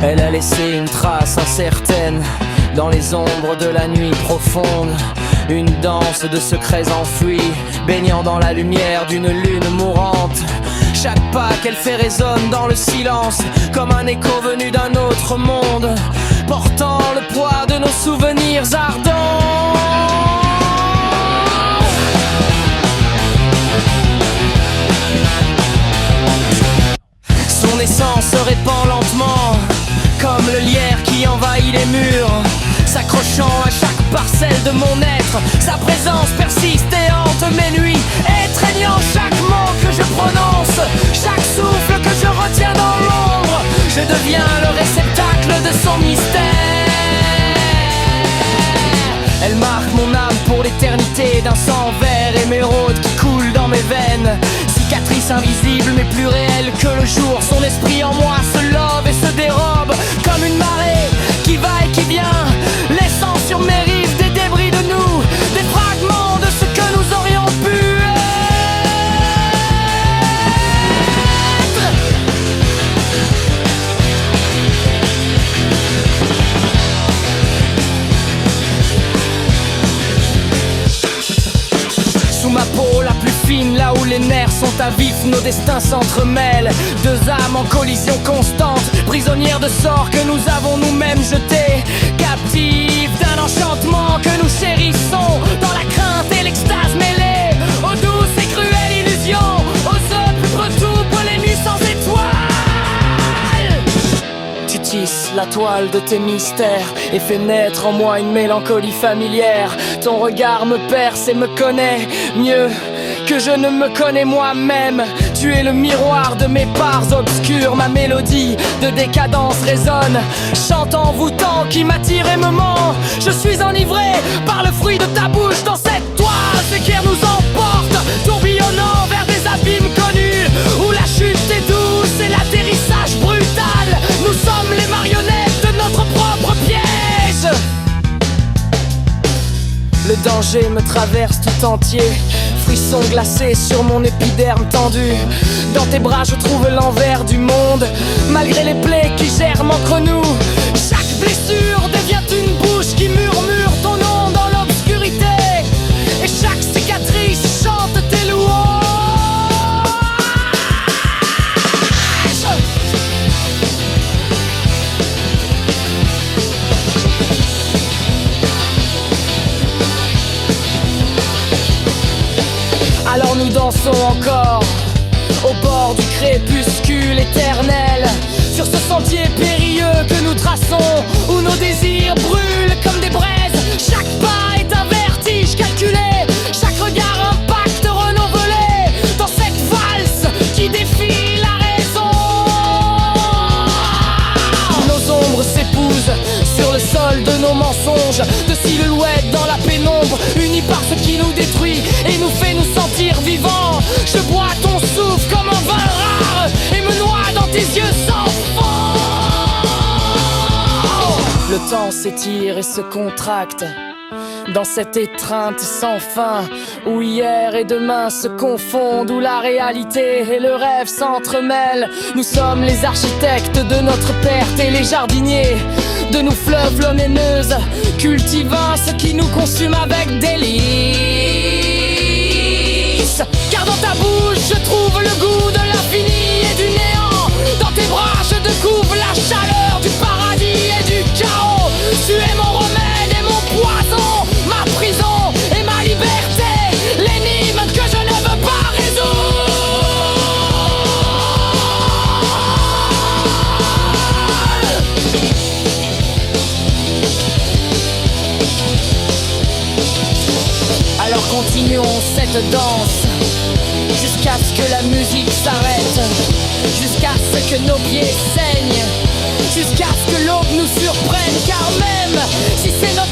Elle a laissé une trace incertaine dans les ombres de la nuit profonde. Une danse de secrets enfouis, baignant dans la lumière d'une lune mourante. Chaque pas qu'elle fait résonne dans le silence, comme un écho venu d'un autre monde, portant le poids de nos souvenirs ardents. Son essence se répand lentement, comme le lierre qui envahit les murs, s'accrochant à chaque parcelle de mon être. Sa présence persiste et hante mes nuits, étreignant chaque mot que je prononce, chaque souffle que je retiens dans l'ombre. Je deviens le réceptacle de son mystère. Elle marque mon âme pour l'éternité, d'un sang vert émeraude qui coule dans mes veines. Cicatrice invisible mais plus réelle que le jour. Son esprit en moi se love et se dérobe comme une marée qui va et qui vient, laissant sur mes rives des débris de nous, des fragments de ce que nous aurions pu être. Sous ma peau la plus fine, là où les nerfs sont à vif, nos destins s'entremêlent. Deux âmes en collision constante, prisonnières de sorts que nous avons nous-mêmes jetés, captives d'un enchantement que nous chérissons, dans la crainte et l'extase mêlée aux douces et cruelles illusions, aux œufs retroubles les nuits sans étoiles. Tu tisses la toile de tes mystères et fais naître en moi une mélancolie familière. Ton regard me perce et me connaît mieux que je ne me connais moi-même. Tu es le miroir de mes parts obscures. Ma mélodie de décadence résonne, chante envoûtant qui m'attire et me ment. Je suis enivré par le fruit de ta bouche. Dans cette toile, l'équerre nous emporte, tourbillonnant vers des abîmes connus, où la chute est douce et l'atterrissage brutal. Nous sommes les marionnettes de notre propre piège. Le danger me traverse tout entier, frisson glacé sur mon épiderme tendu. Dans tes bras je trouve l'envers du monde, malgré les plaies qui germent entre nous. Chaque blessure devient une bouche qui murmure ton nom dans l'obscurité, et chaque cicatrice chante tes louanges. Alors nous dansons encore au bord du crépuscule éternel, sur ce sentier périlleux que nous traçons, où nos désirs brûlent comme des braises. Chaque pas est un vertige calculé, chaque regard un pacte renouvelé, dans cette valse qui défie la raison. Nos ombres s'épousent sur le sol de nos mensonges, de silhouettes dans la pénombre, unis par ce qui nous détruit et nous fait nous sentir vivants. Je bois ton souffle comme un vin rare et me noie dans tes yeux sans fond. Le temps s'étire et se contracte dans cette étreinte sans fin, où hier et demain se confondent, où la réalité et le rêve s'entremêlent. Nous sommes les architectes de notre perte et les jardiniers de nos fleuves lumineuses, cultivant ce qui nous consume avec délice. Car dans ta bouche je trouve le goût de l'infini et du néant, dans tes bras je découvre la chaleur du paradis et du chaos. Tu es mon remède et mon poison, ma prison et ma liberté, l'énigme que je ne veux pas résoudre. Alors continuons cette danse, jusqu'à ce que la musique s'arrête, jusqu'à ce que nos pieds saignent, jusqu'à ce que l'aube nous surprenne. Car même si c'est notre